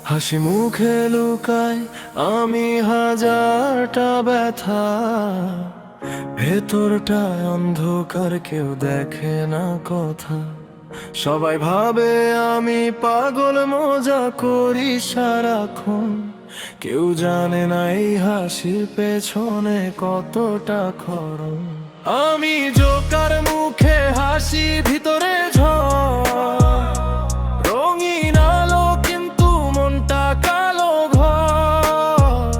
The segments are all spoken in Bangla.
হাসি মুখে লুকাই আমি হাজারটা ব্যথা, ভেতরটায় অন্ধকার, কেউ দেখে না কথা। সবাই ভাবে আমি পাগল, মজা করি সারাক্ষণ। কেউ জানে না এই হাসির পেছনে কতটা খরচ। আমি জোকার, মুখে হাসি, ভিতরে ঝড়। রঙিন আলো কিন্তু মনটা কালো ঘর।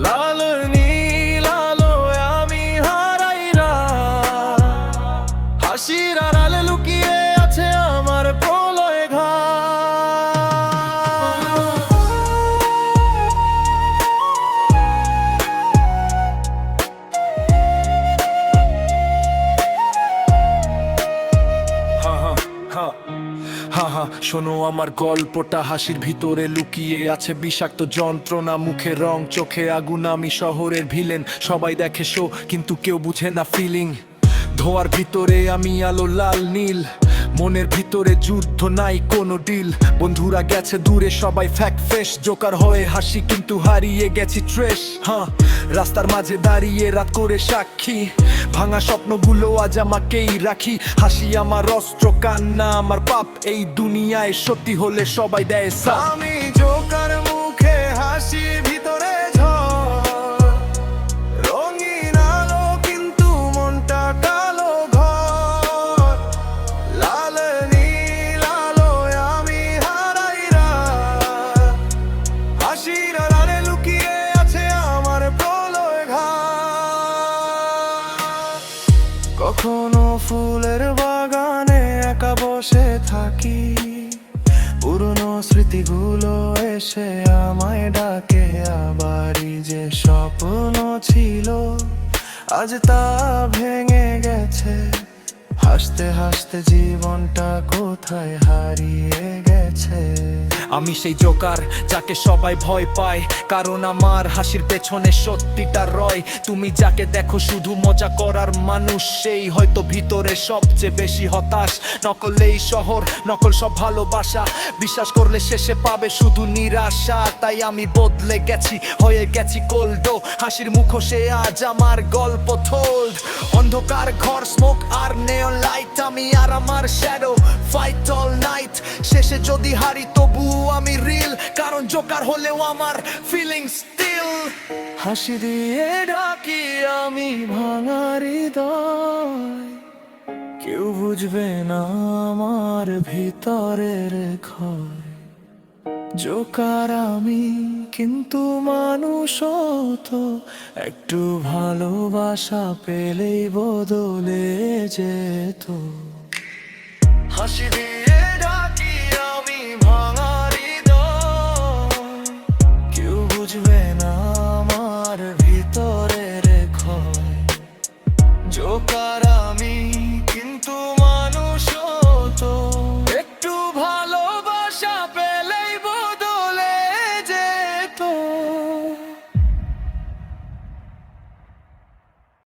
লাল নীল আলোয় আমি হারাই রাত। হাসির আড়ালে লুকিয়ে আছে আমার প্রলয় ঘাট। হা হা, শোনো আমার গল্পটা। হাসির ভিতরে লুকিয়ে আছে বিষাক্ত যন্ত্রণা, মুখে রং, চোখে আগুন। আমি শহরের ভিলেন, সবাই দেখে শো কিন্তু কেউ বুঝে না ফিলিং। ধোয়ার ভিতরে আমি আলো, লাল নীল। মনের ভিতরে যুদ্ধ, নাই কোনো ডিল। বন্ধুরা গেছে দূরে, সবাই ফ্যাক ফেস। জোকার হয়ে হাসি কিন্তু হারিয়ে গেছি ট্রেস। হ্যাঁ, রাস্তার মাঝে দাঁড়িয়ে রাত করে সাক্ষী। ভাঙা স্বপ্নগুলো আজ আমাকেই রাখি। হাসি আমার অস্ত্র, কান্না আমার পাপ। এই দুনিয়ায় সত্যি হলে সবাই দেয় সাথ। আমি জোকার, মুখে হাসি, ভিতরে ঝড়। রঙিন আলো কিন্তু মনটা কালো ঘর। লাল নীল আলোয় আমি হারাই রাত। হাসির আড়ালে লুকিয়ে আছে আমার প্রলয় ঘাট। কখনো ফুলের বাগানে একা বসে থাকি। পুরনো স্মৃতিগুলো এসে আমায় ডাকে। আবারই যে স্বপ্ন ছিল আজ তা ভেঙে গেছে। হাসতে হাসতে জীবনটা কোথায় হারিয়ে গেছে। আমি সেই জোকার যাকে সবাই ভয় পায়, কারণ আমার হাসির পেছনে সত্যিটা রয়। তুমি যাকে দেখো শুধু মজা করার মানুষ, সেই হয়তো ভিতরে সবচেয়ে বেশি হতাশ। নকল এই শহর, নকল সব ভালোবাসা, বিশ্বাস করলে শেষে পাবে শুধু নিরাশা। তাই আমি বদলে গেছি, হয়ে গেছি কোল্ডো। হাসির মুখোশে আজ আমার গল্প told। অন্ধকার ঘর, স্মোক আর নেওন লাইট। আমি আর আমার শ্যাডো ফাইট অল নাইট। শেষে যদি হারি তবু আমি রিল, কারণ জোকার হলেও আমার ফিলিং স্টিল। হাসি দিয়ে ডাকি আমি ভাঙা হৃদয়। কেউ বুঝবে না আমার ভিতরের ক্ষয়। জোকার আমি কিন্তু মানুষও তো, একটু ভালোবাসা পেলেই বদলে যেত। হাসি দিয়ে ডাকি